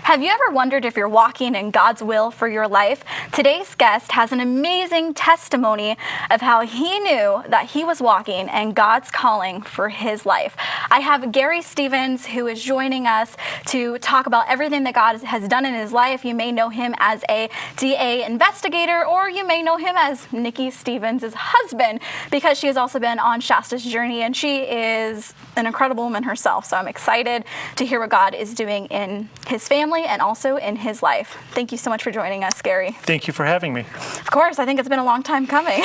Have you ever wondered if you're walking in God's will for your life? Today's guest has an amazing testimony of how he knew that he was walking in God's calling for his life. I have Gary Stevens, who is joining us to talk about everything that God has done in his life. You may know him as a DA investigator, or you may know him as Nikki Stevens' husband, because she has also been on Shasta's journey, and she is an incredible woman herself. So I'm excited to hear what God is doing in his family and also in his life. Thank you so much for joining us, Gary. Thank you for having me. Of course, I think it's been a long time coming.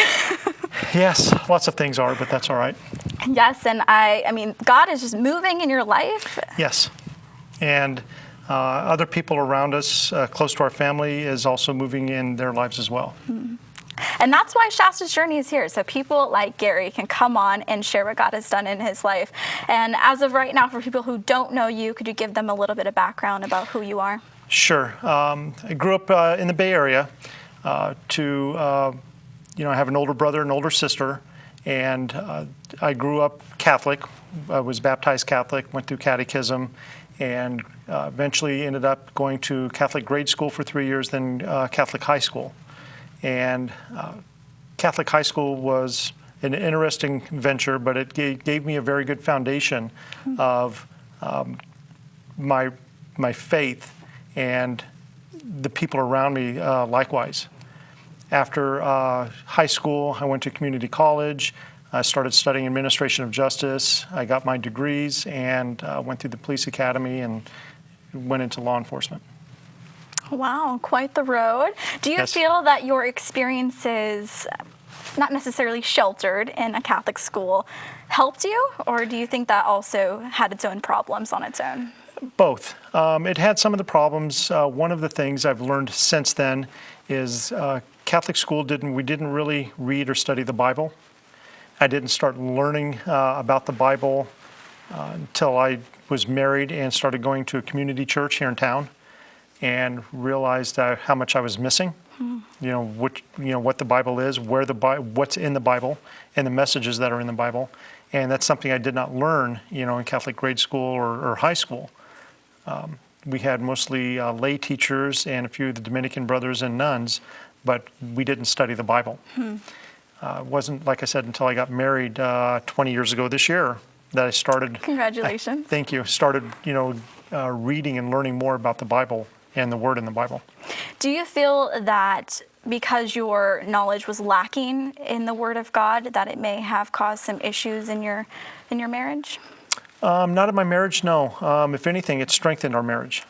Yes, lots of things are, but that's all right. Yes, and I mean, God is just moving in your life. Yes, and other people around us, close to our family, is also moving in their lives as well. Mm-hmm. And that's why Shasta's Journey is here, so people like Gary can come on and share what God has done in his life. And as of right now, for people who don't know you, could you give them a little bit of background about who you are? Sure. I grew up in the Bay Area. I have an older brother and older sister, and I grew up Catholic. I was baptized Catholic, went through catechism, and eventually ended up going to Catholic grade school for 3 years, then Catholic high school. And Catholic high school was an interesting venture, but it gave me a very good foundation of my faith and the people around me likewise. After high school, I went to community college. I started studying administration of justice. I got my degrees and went through the police academy and went into law enforcement. Wow, quite the road. Do you feel that your experiences, not necessarily sheltered in a Catholic school, helped you, or do you think that also had its own problems on its own? Both. It had some of the problems. One of the things I've learned since then is Catholic school we didn't really read or study the Bible. I didn't start learning about the Bible until I was married and started going to a community church here in town, and realized how much I was missing. What the Bible is, what's in the Bible, and the messages that are in the Bible. And that's something I did not learn, in Catholic grade school or high school. We had mostly lay teachers and a few of the Dominican brothers and nuns, but we didn't study the Bible. It wasn't, like I said, until I got married 20 years ago this year that I started. Congratulations. Thank you. Started, reading and learning more about the Bible and the Word in the Bible. Do you feel that because your knowledge was lacking in the Word of God, that it may have caused some issues in your marriage? Not in my marriage, no. If anything, it strengthened our marriage.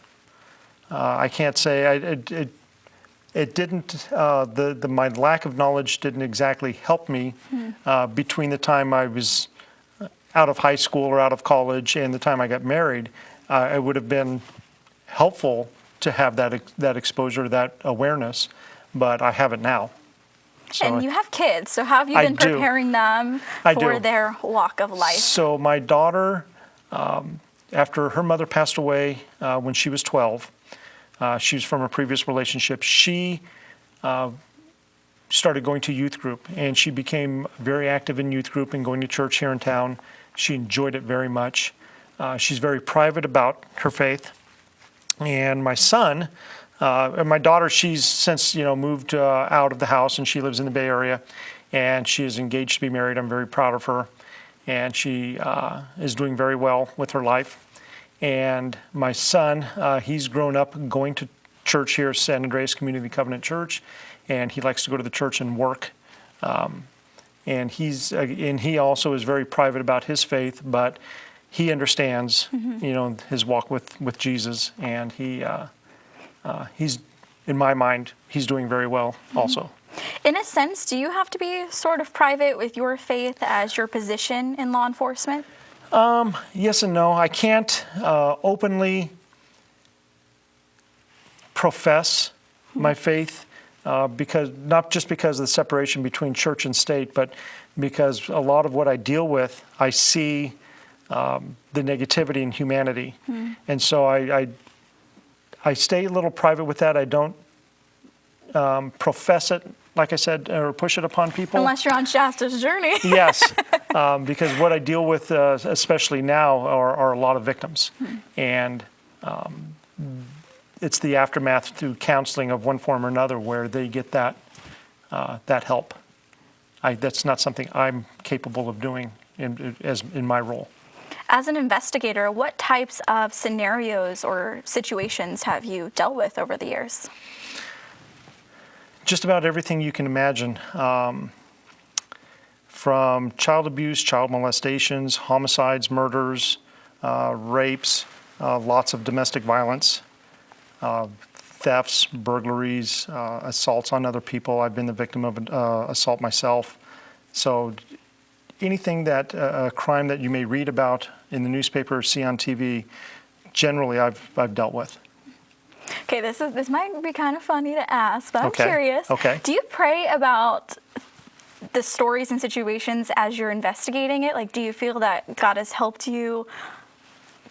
I can't say it didn't. My lack of knowledge didn't exactly help me between the time I was out of high school or out of college and the time I got married. It would have been helpful to have that exposure, that awareness, but I have it now. So and you have kids, so how have you been preparing them for their walk of life? So my daughter, after her mother passed away when she was 12, she was from a previous relationship. She started going to youth group, and she became very active in youth group and going to church here in town. She enjoyed it very much. She's very private about her faith. And my son, and my daughter, she's since moved out of the house, and she lives in the Bay Area, and she is engaged to be married. I'm very proud of her, and she is doing very well with her life. And my son, he's grown up going to church here, San Andreas Community Covenant Church, and he likes to go to the church and work. And he also is very private about his faith, but he understands, his walk with Jesus, and he's, in my mind, he's doing very well also. In a sense, do you have to be sort of private with your faith as your position in law enforcement? Yes and no. I can't openly profess my faith because not just because of the separation between church and state, but because a lot of what I deal with, I see the negativity in humanity. And so I stay a little private with that. I don't profess it, like I said, or push it upon people. Unless you're on Shasta's journey. Yes, because what I deal with, especially now, are a lot of victims. And it's the aftermath through counseling of one form or another where they get that help. That's not something I'm capable of doing in my role. As an investigator, what types of scenarios or situations have you dealt with over the years? Just about everything you can imagine, from child abuse, child molestations, homicides, murders, rapes, lots of domestic violence, thefts, burglaries, assaults on other people. I've been the victim of assault myself. So anything that a crime that you may read about in the newspaper or see on TV, generally I've dealt with. Okay, this might be kind of funny to ask, but I'm Okay. curious. Okay. Do you pray about the stories and situations as you're investigating it? Like, do you feel that God has helped you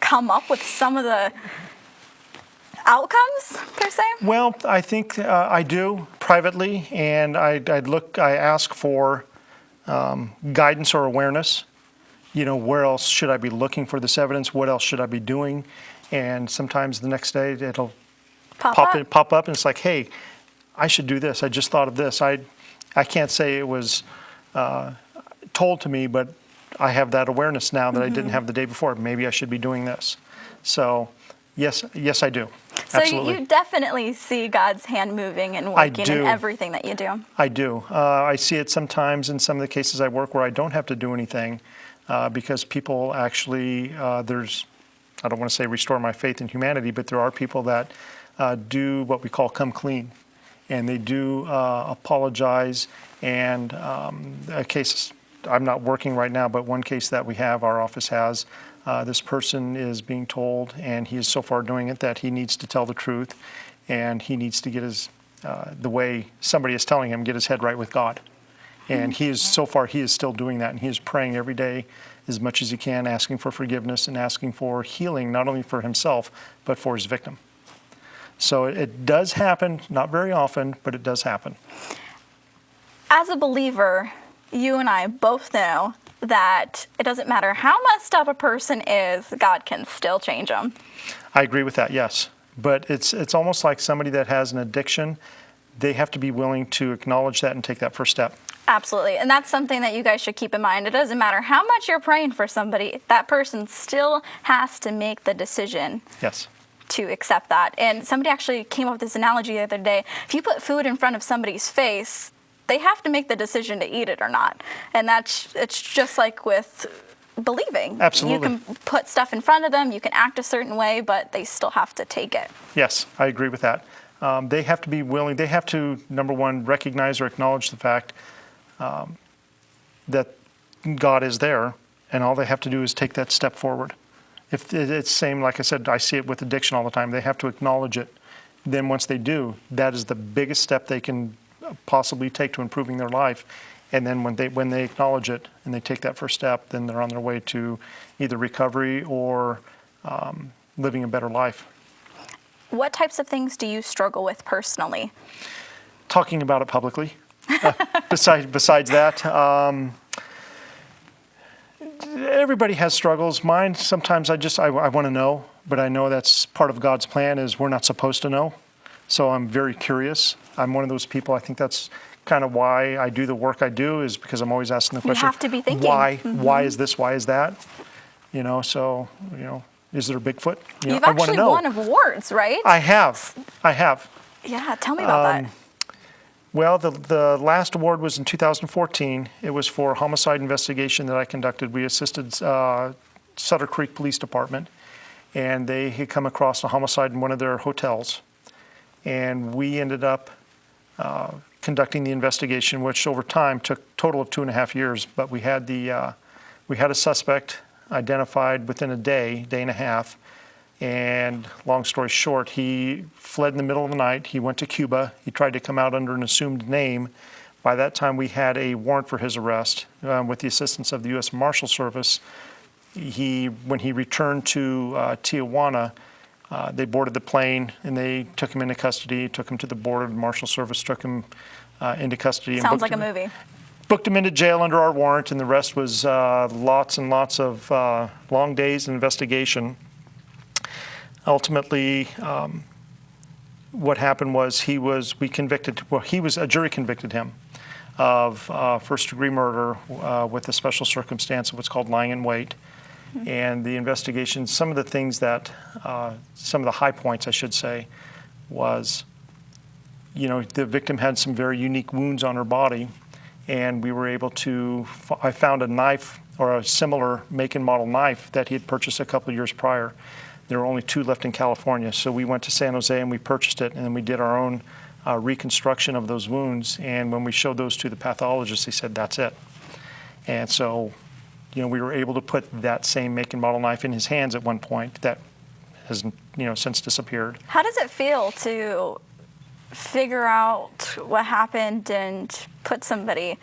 come up with some of the outcomes, per se? Well, I think I do privately, and I ask for guidance or awareness. Where else should I be looking for this evidence? What else should I be doing? And sometimes the next day it'll pop up, and it's like, hey, I should do this. I just thought of this. I can't say it was told to me, but I have that awareness now that I didn't have the day before. Maybe I should be doing this. So, yes, I do. So Absolutely. you definitely see God's hand moving and working in everything that you do. I do. I see it sometimes in some of the cases I work where I don't have to do anything because people actually, I don't want to say restore my faith in humanity, but there are people that do what we call come clean. And they do apologize. And a case, I'm not working right now, but one case that we have, our office has, this person is being told, and he is so far doing it, that he needs to tell the truth, and he needs to get the way somebody is telling him, get his head right with God. And he is still doing that, and he is praying every day as much as he can, asking for forgiveness and asking for healing, not only for himself, but for his victim. So it does happen, not very often, but it does happen. As a believer, you and I both know that it doesn't matter how messed up a person is, God can still change them. I agree with that, yes. But it's almost like somebody that has an addiction, they have to be willing to acknowledge that and take that first step. Absolutely. And that's something that you guys should keep in mind. It doesn't matter how much you're praying for somebody, that person still has to make the decision. Yes. To accept that. And somebody actually came up with this analogy the other day. If you put food in front of somebody's face, they have to make the decision to eat it or not. And it's just like with believing. Absolutely. You can put stuff in front of them, you can act a certain way, but they still have to take it. Yes, I agree with that. They have to be willing, they have to, number one, recognize or acknowledge the fact that God is there, and all they have to do is take that step forward. If it's same, like I said, I see it with addiction all the time. They have to acknowledge it. Then once they do, that is the biggest step they can possibly take to improving their life. And then when they acknowledge it and they take that first step, then they're on their way to either recovery or living a better life. What types of things do you struggle with personally? Talking about it publicly. Besides that, everybody has struggles. Mine, sometimes I want to know, but I know that's part of God's plan is we're not supposed to know. So I'm very curious. I'm one of those people, I think that's kind of why I do the work I do, is because I'm always asking the question, you have to be thinking. Why? Why is this? Why is that? Is there a Bigfoot? You've actually won awards, right? I have. Yeah, tell me about that. Well, the last award was in 2014. It was for a homicide investigation that I conducted. We assisted Sutter Creek Police Department, and they had come across a homicide in one of their hotels. And we ended up conducting the investigation, which over time took a total of 2.5 years. But we had a suspect identified within a day and a half. And long story short, he fled in the middle of the night. He went to Cuba. He tried to come out under an assumed name. By that time, we had a warrant for his arrest with the assistance of the U.S. Marshal Service. When he returned to Tijuana, they boarded the plane and they took him into custody, took him to the border. The Marshal Service took him into custody. Sounds like a movie. Booked him into jail under our warrant, and the rest was lots and lots of long days of investigation. Ultimately, what happened was he was a jury convicted him of first-degree murder with a special circumstance of what's called lying in wait. And the investigation, some of the things that, some of the high points, I should say, was, the victim had some very unique wounds on her body, and we were able to, I found a knife or a similar make and model knife that he had purchased a couple of years prior. There were only 2 left in California, so we went to San Jose and we purchased it, and then we did our own reconstruction of those wounds. And when we showed those to the pathologist, they said, that's it. And so, we were able to put that same make and model knife in his hands at one point that has, since disappeared. How does it feel to figure out what happened and put somebody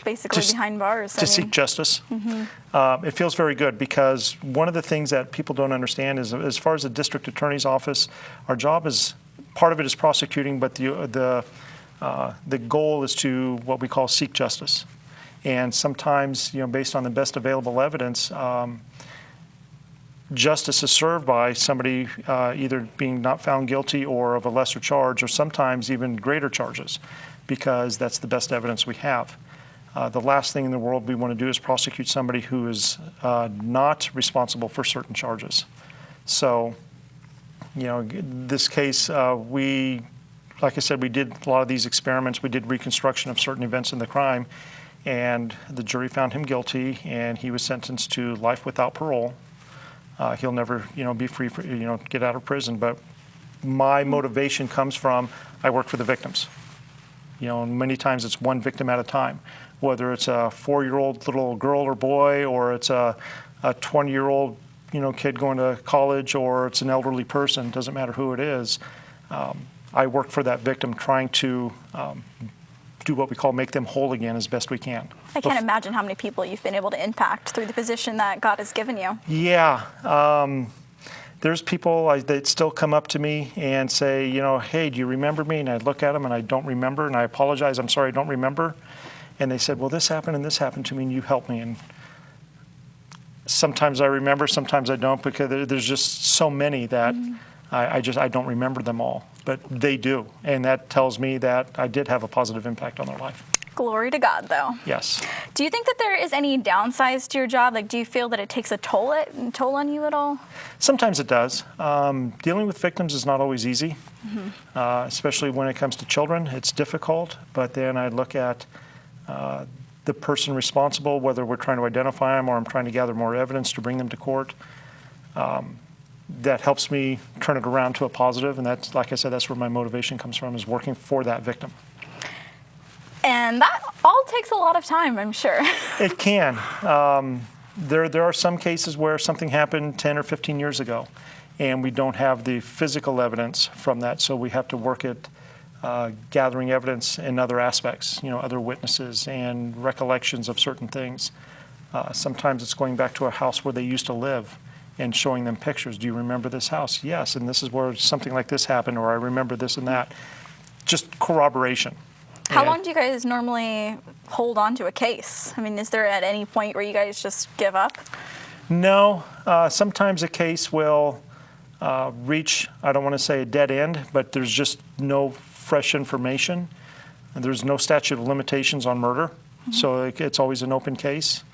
basically behind bars? Seek justice. It feels very good because one of the things that people don't understand is, as far as the district attorney's office, our job is, part of it is prosecuting, but the goal is to what we call seek justice. And sometimes, based on the best available evidence, justice is served by somebody either being not found guilty or of a lesser charge, or sometimes even greater charges, because that's the best evidence we have. The last thing in the world we want to do is prosecute somebody who is not responsible for certain charges. So, this case, like I said, we did a lot of these experiments. We did reconstruction of certain events in the crime, and the jury found him guilty, and he was sentenced to life without parole. He'll never, be free for, get out of prison. But my motivation comes from, I work for the victims. And many times it's one victim at a time, whether it's a 4-year-old little girl or boy, or it's a 20-year-old, kid going to college, or it's an elderly person. Doesn't matter who it is. I work for that victim, trying to do what we call make them whole again as best we can. I can't imagine how many people you've been able to impact through the position that God has given you. Yeah. There's people that still come up to me and say, hey, do you remember me? And I look at them and I don't remember, and I apologize, I'm sorry, I don't remember. And they said, well, this happened and this happened to me, and you helped me. And sometimes I remember, sometimes I don't, because there's just so many that I don't remember them all. But they do, and that tells me that I did have a positive impact on their life. Glory to God, though. Yes. Do you think that there is any downsides to your job? Do you feel that it takes a toll on you at all? Sometimes it does. Dealing with victims is not always easy, especially when it comes to children. It's difficult, but then I look at the person responsible, whether we're trying to identify them or I'm trying to gather more evidence to bring them to court. That helps me turn it around to a positive, and that's, like I said, that's where my motivation comes from, is working for that victim. And that all takes a lot of time, I'm sure. It can. There are some cases where something happened 10 or 15 years ago, and we don't have the physical evidence from that, so we have to work at gathering evidence in other aspects, other witnesses and recollections of certain things. Sometimes it's going back to a house where they used to live and showing them pictures. Do you remember this house? Yes, and this is where something like this happened, or I remember this and that. Just corroboration. How long do you guys normally hold on to a case? Is there at any point where you guys just give up? No. Sometimes a case will reach, I don't want to say a dead end, but there's just no fresh information. And there's no statute of limitations on murder, so it's always an open case.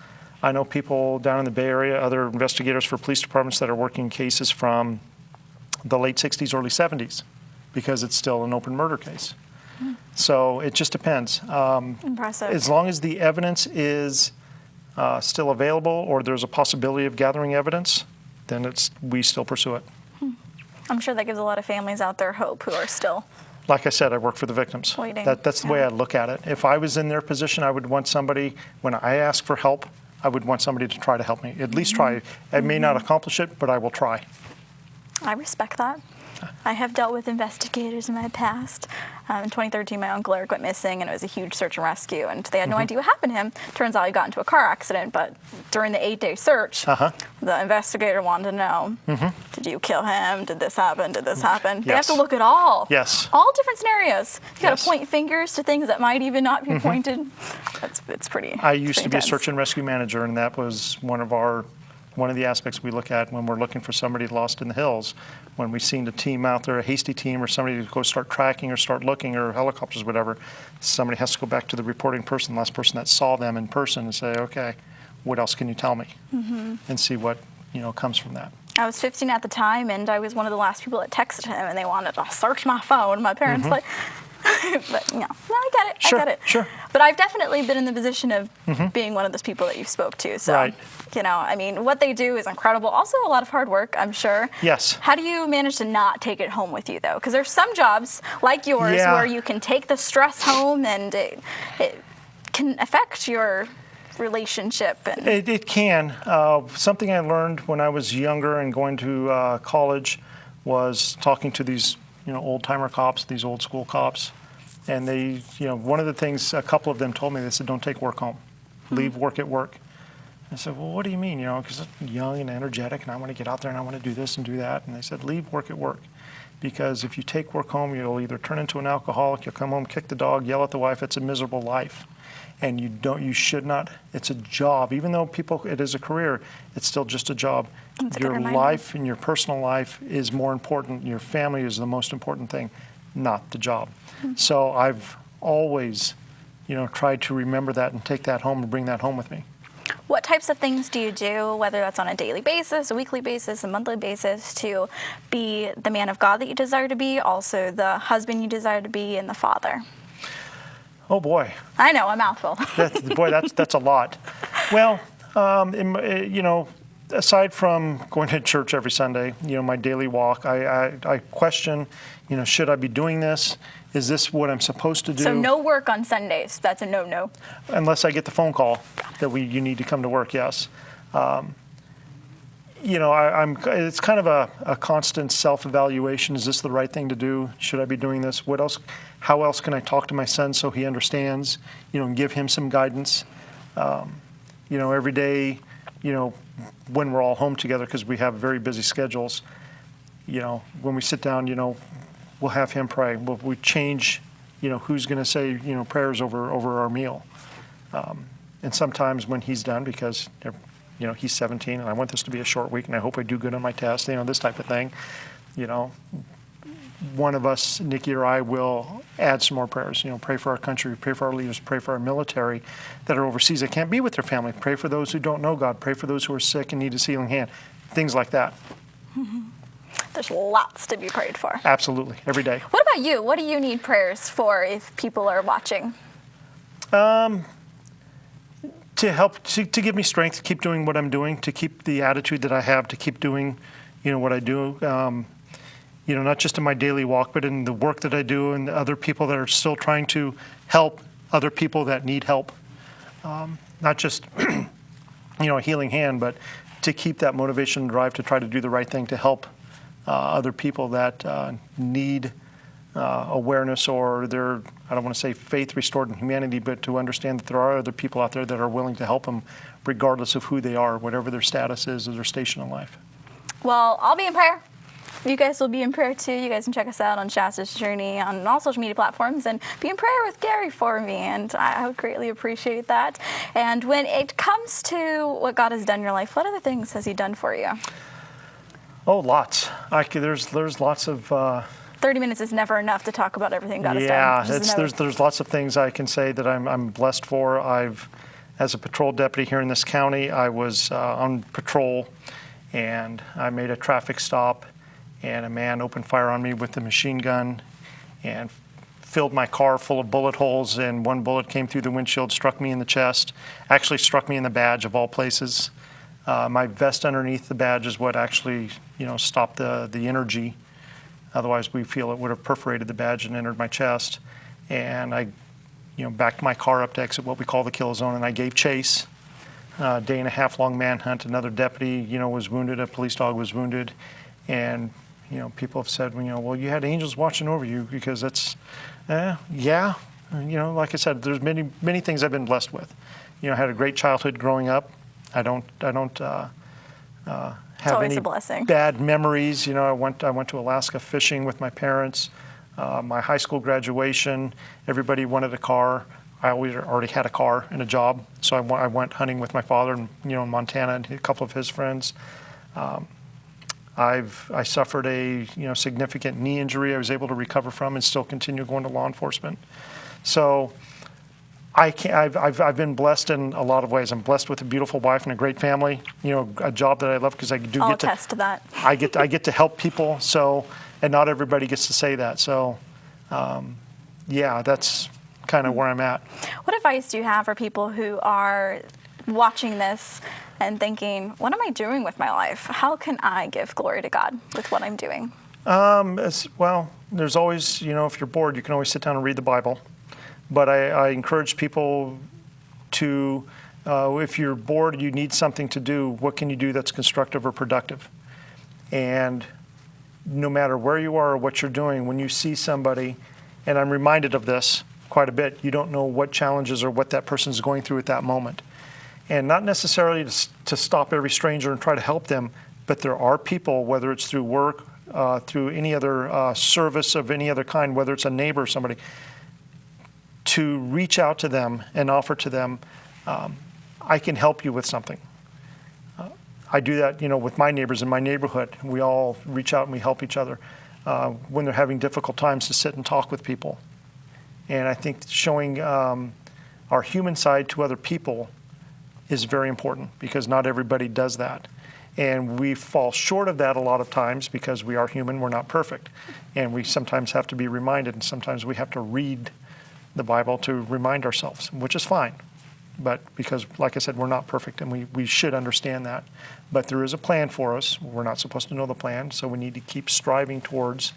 I know people down in the Bay Area, other investigators for police departments that are working cases from the late 60s, early 70s, because it's still an open murder case. So it just depends. Impressive. As long as the evidence is still available, or there's a possibility of gathering evidence, then we still pursue it. I'm sure that gives a lot of families out there hope who are still. Like I said, I work for the victims. Waiting. That's the way I look at it. If I was in their position, I would want somebody, when I ask for help, I would want somebody to try to help me. At least try. I may not accomplish it, but I will try. I respect that. I have dealt with investigators in my past. In 2013, my uncle Eric went missing, and it was a huge search and rescue, and they had no idea what happened to him. Turns out he got into a car accident, but during the 8-day search, the investigator wanted to know, did you kill him? Did this happen? Did this happen? They have to look at all. Yes. All different scenarios. You got to point fingers to things that might even not be pointed. It's pretty I used to be a intense. search and rescue manager, and that was one of our one of the aspects we look at when we're looking for somebody lost in the hills. When we've seen a team out there, a hasty team, or somebody to go start tracking or start looking, or helicopters, whatever, somebody has to go back to the reporting person, the last person that saw them in person, and say, okay, what else can you tell me? And see what comes from that. I was 15 at the time, and I was one of the last people that texted him, and they wanted to search my phone. My parents like, but no, I get it. Sure, I get it. sure. But I've definitely been in the position of being one of those people that you spoke to. So, Right. I mean, what they do is incredible. Also, a lot of hard work, I'm sure. Yes. How do you manage to not take it home with you, though? Because there's some jobs like yours Yeah. where you can take the stress home, and it can affect your relationship. And It can. Something I learned when I was younger and going to college was talking to these old-timer cops, these old school cops. And they, one of the things a couple of them told me, they said, don't take work home. Leave work at work. I said, well, what do you mean? Because I'm young and energetic and I want to get out there and I want to do this and do that. And they said, leave work at work. Because if you take work home, you'll either turn into an alcoholic, you'll come home, kick the dog, yell at the wife. It's a miserable life. And you should not, it's a job. Even though it is a career, it's still just a job. That's a good Your reminder. life and your personal life is more important. Your family is the most important thing, not the job. So I've always, tried to remember that and take that home and bring that home with me. what types of things do you do, whether that's on a daily basis, a weekly basis, a monthly basis, to be the man of God that you desire to be, also the husband you desire to be, and the father? Oh boy, I know, a mouthful. that's a lot. Well, aside from going to church every Sunday, my daily walk, I question, should I be doing this? Is this what I'm supposed to do? So no work on Sundays. That's a no-no. Unless I get the phone call that you need to come to work, yes. It's kind of a constant self-evaluation. Is this the right thing to do? Should I be doing this? What else? How else can I talk to my son so he understands? And give him some guidance. Every day, when we're all home together, because we have very busy schedules. When we sit down, we'll have him pray. We change, who's going to say, prayers over our meal. And sometimes when he's done, because he's 17 and I want this to be a short week and I hope I do good on my test, this type of thing, one of us, Nikki or I, will add some more prayers. Pray for our country, pray for our leaders, pray for our military that are overseas that can't be with their family. Pray for those who don't know God. Pray for those who are sick and need a healing hand. Things like that. There's lots to be prayed for. Absolutely, every day. What about you? What do you need prayers for if people are watching? To help, to give me strength to keep doing what I'm doing, to keep the attitude that I have, to keep doing, what I do. Not just in my daily walk, but in the work that I do and the other people that are still trying to help other people that need help. Not just, a healing hand, but to keep that motivation and drive to try to do the right thing to help other people that need awareness or their, I don't want to say faith restored in humanity, but to understand that there are other people out there that are willing to help them regardless of who they are, whatever their status is or their station in life. Well, I'll be in prayer. You guys will be in prayer too. You guys can check us out on Shasta's Journey on all social media platforms and be in prayer with Gary for me. And I would greatly appreciate that. And when it comes to what God has done in your life, what other things has He done for you? Oh, lots. There's lots of. 30 minutes is never enough to talk about everything God has Yeah, done. there's lots of things I can say that I'm blessed for. As a patrol deputy here in this county, I was on patrol, and I made a traffic stop, and a man opened fire on me with a machine gun, and filled my car full of bullet holes. And one bullet came through the windshield, struck me in the chest. Actually, struck me in the badge of all places. My vest underneath the badge is what actually, stopped the energy. Otherwise, we feel it would have perforated the badge and entered my chest. And I, backed my car up to exit what we call the kill zone, and I gave chase. Day and a half long manhunt. Another deputy, was wounded. A police dog was wounded, and people have said, well, you had angels watching over you, because that's, yeah. Like I said, there's many things I've been blessed with. I had a great childhood growing up. I don't have any bad memories. I went to Alaska fishing with my parents. My high school graduation, everybody wanted a car. I already had a car and a job, so I went hunting with my father, and in Montana, and a couple of his friends. I suffered a significant knee injury I was able to recover from and still continue going to law enforcement. So I've been blessed in a lot of ways. I'm blessed with a beautiful wife and a great family. A job that I love because I do I'll get to attest to that. I get to help people. So, and not everybody gets to say that. So, yeah, that's kind of where I'm at. What advice do you have for people who are watching this and thinking, what am I doing with my life? How can I give glory to God with what I'm doing? Well, there's always, if you're bored, you can always sit down and read the Bible. But I encourage people to, if you're bored, you need something to do, what can you do that's constructive or productive? And no matter where you are or what you're doing, when you see somebody, and I'm reminded of this quite a bit, you don't know what challenges or what that person's going through at that moment. And not necessarily to stop every stranger and try to help them, but there are people, whether it's through work, through any other service of any other kind, whether it's a neighbor or somebody, to reach out to them and offer to them, I can help you with something. I do that, with my neighbors in my neighborhood. We all reach out and we help each other when they're having difficult times to sit and talk with people. And I think showing our human side to other people is very important because not everybody does that. And we fall short of that a lot of times because we are human, we're not perfect. And we sometimes have to be reminded, and sometimes we have to read the Bible to remind ourselves, which is fine. But because, like I said, we're not perfect, and we should understand that. But there is a plan for us. We're not supposed to know the plan, so we need to keep striving towards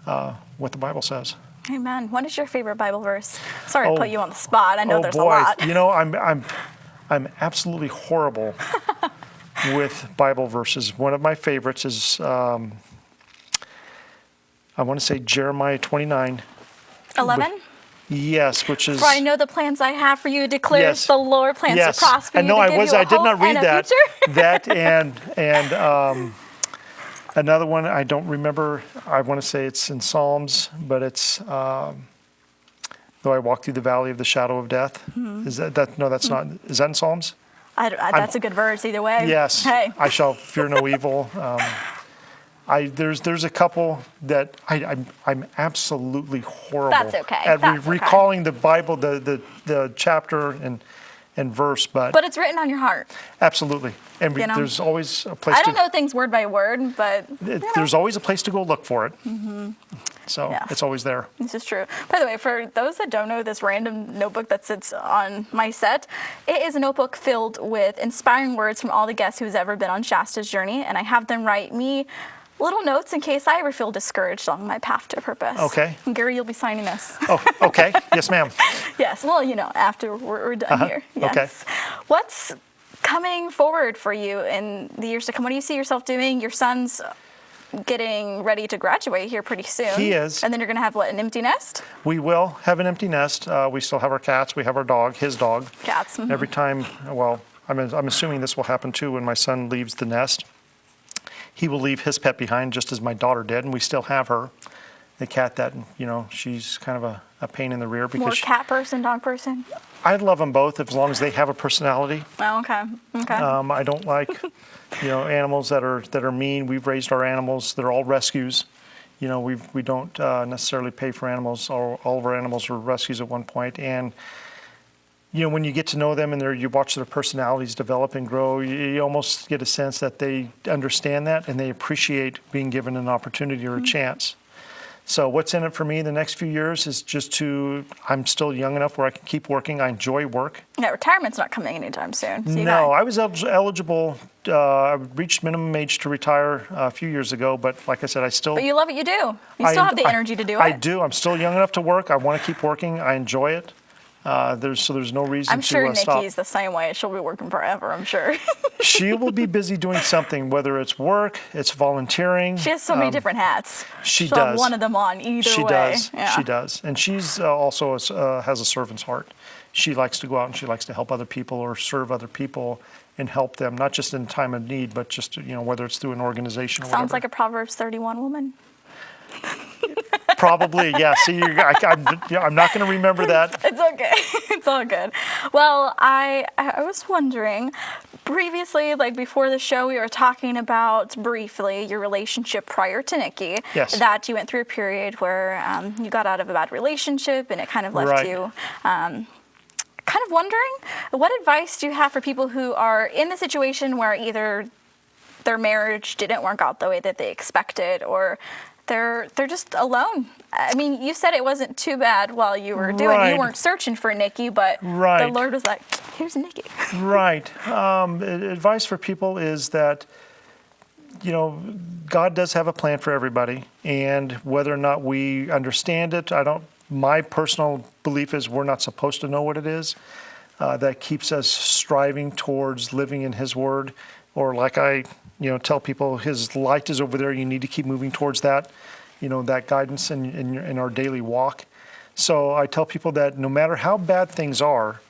what the Bible says. Amen. What is your favorite Bible verse? Sorry to put you on the spot. I know there's a lot. I'm absolutely horrible with Bible verses. One of my favorites is, I want to say Jeremiah 29. 11? Yes, which is. For I know the plans I have for you, declares the Lord, plans to prosper you, I to give you a did not hope read and a that. future. That and another one I don't remember. I want to say it's in Psalms, but it's though I walk through the valley of the shadow of death. Mm-hmm. Is that no? That's not. Is that in Psalms? That's a good verse either way. Yes. Hey. I shall fear no evil. There's a couple that I'm absolutely horrible That's okay. at recalling the Bible, the chapter and verse, but it's written on your heart. Absolutely, and there's always a place. I don't know things word by word, but there's always a place to go look for it. Mm-hmm. So it's always there. This is true. By the way, for those that don't know, this random notebook that sits on my set, it is a notebook filled with inspiring words from all the guests who's ever been on Shasta's journey, and I have them write me little notes in case I ever feel discouraged along my path to purpose. Okay. And Gary, you'll be signing this. Oh, okay. Yes, ma'am. Yes. Well, after we're done here. Yes. Okay. What's coming forward for you in the years to come? What do you see yourself doing? Your son's getting ready to graduate here pretty soon. He is. And then you're going to have, an empty nest? We will have an empty nest. We still have our cats. We have our dog, his dog. Cats. Mm-hmm. Every time, I'm assuming this will happen too when my son leaves the nest. He will leave his pet behind just as my daughter did, and we still have her. The cat that, she's kind of a pain in the rear. Because more cat person, dog person? I love them both as long as they have a personality. Oh, okay. Okay. I don't like, animals that are mean. We've raised our animals. They're all rescues. We don't necessarily pay for animals. All of our animals were rescues at one point. And, when you get to know them and you watch their personalities develop and grow, you almost get a sense that they understand that and they appreciate being given an opportunity or a chance. So what's in it for me the next few years is just I'm still young enough where I can keep working. I enjoy work. Yeah, retirement's not coming anytime soon. So no, I was eligible. I reached minimum age to retire a few years ago, but like I said, But you love what you do. You still have the energy to do it. I do. I'm still young enough to work. I want to keep working. I enjoy it. There's no reason I'm sure to stop. Nikki's the same way. She'll be working forever, I'm sure. She will be busy doing something, whether it's work, it's volunteering. She has so many different hats. She'll does. Have one of them on either she way. Does. Yeah. She does. And she's also has a servant's heart. She likes to go out and she likes to help other people or serve other people and help them, not just in time of need, but just, whether it's through an organization or Sounds whatever. like a Proverbs 31 woman. Probably, yeah. See, I'm not going to remember that. It's okay. It's all good. Well, I was wondering, previously, like before the show, we were talking about briefly your relationship prior to Nikki. Yes. That you went through a period where you got out of a bad relationship and it kind of left Right. you kind of wondering, what advice do you have for people who are in the situation where either their marriage didn't work out the way that they expected, or they're just alone? I mean, you said it wasn't too bad while you were doing it. Right. You weren't searching for Nikki, but Right. the Lord was like, here's Nikki. Right. Advice for people is that, God does have a plan for everybody, and whether or not we understand it, my personal belief is we're not supposed to know what it is. That keeps us striving towards living in His Word, or like I tell people, His light is over there. You need to keep moving towards that, that guidance in our daily walk. So I tell people that no matter how bad things are,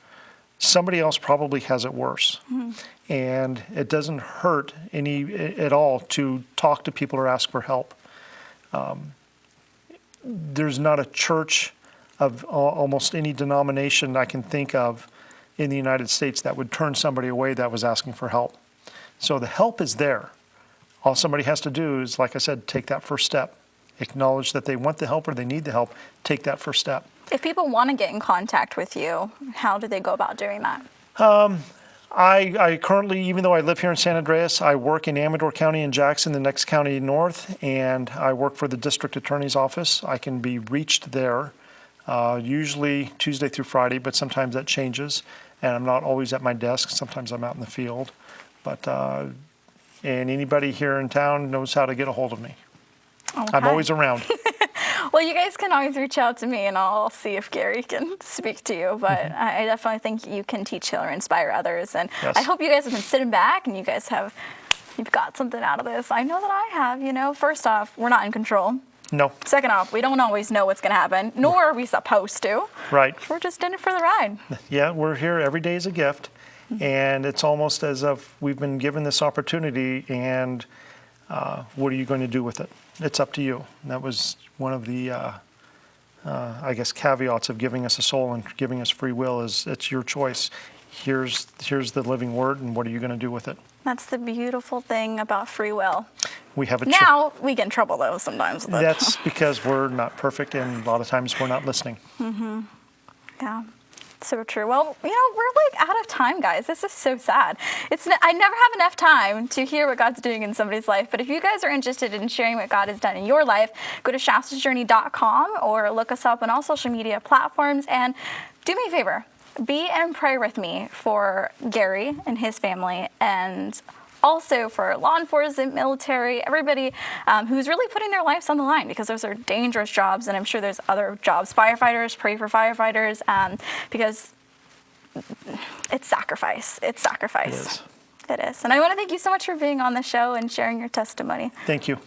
somebody else probably has it worse. Mm-hmm. And it doesn't hurt at all to talk to people or ask for help. There's not a church of almost any denomination I can think of in the United States that would turn somebody away that was asking for help. So the help is there. All somebody has to do is, like I said, take that first step. Acknowledge that they want the help or they need the help. Take that first step. If people want to get in contact with you, how do they go about doing that? I currently, even though I live here in San Andreas, I work in Amador County in Jackson, the next county north, and I work for the district attorney's office. I can be reached there, usually Tuesday through Friday, but sometimes that changes, and I'm not always at my desk. Sometimes I'm out in the field. But and anybody here in town knows how to get a hold of me. Okay. I'm always around. Well, you guys can always reach out to me, and I'll see if Gary can speak to you. But mm-hmm. I definitely think you can teach or inspire others. And yes. I hope you guys have been sitting back and you've got something out of this. I know that I have. First off, we're not in control. No. Second off, we don't always know what's going to happen, nor are we supposed to. Right. We're just in it for the ride. Yeah, we're here. Every day is a gift. Mm-hmm. And it's almost as if we've been given this opportunity, and what are you going to do with it? It's up to you. And that was one of the, caveats of giving us a soul and giving us free will is it's your choice. Here's the living Word, and what are you going to do with it? That's the beautiful thing about free will. We have now we get in trouble though sometimes. That's because we're not perfect, and a lot of times we're not listening. Mm-hmm. Yeah. So true. Well, we're like out of time, guys. This is so sad. I never have enough time to hear what God's doing in somebody's life. But if you guys are interested in sharing what God has done in your life, go to shastasjourney.com or look us up on all social media platforms. And do me a favor, be and pray with me for Gary and his family, and also for law enforcement, military, everybody who's really putting their lives on the line, because those are dangerous jobs, and I'm sure there's other jobs. Firefighters, pray for firefighters, because it's sacrifice. It's sacrifice. It is. And I want to thank you so much for being on the show and sharing your testimony. Thank you.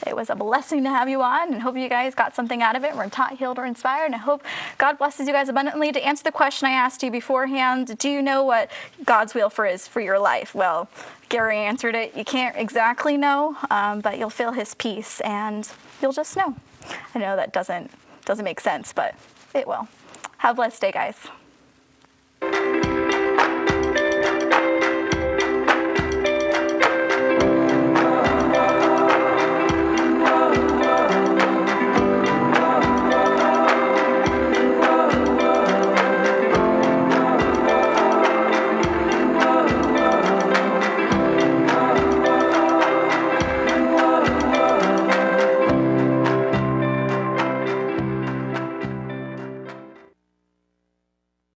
It was a blessing to have you on, and hope you guys got something out of it. We're taught, healed, or inspired, and I hope God blesses you guys abundantly. To answer the question I asked you beforehand, do you know what God's will is for your life? Well, Gary answered it. You can't exactly know, but you'll feel His peace, and you'll just know. I know that doesn't make sense, but it will. Have a blessed day, guys.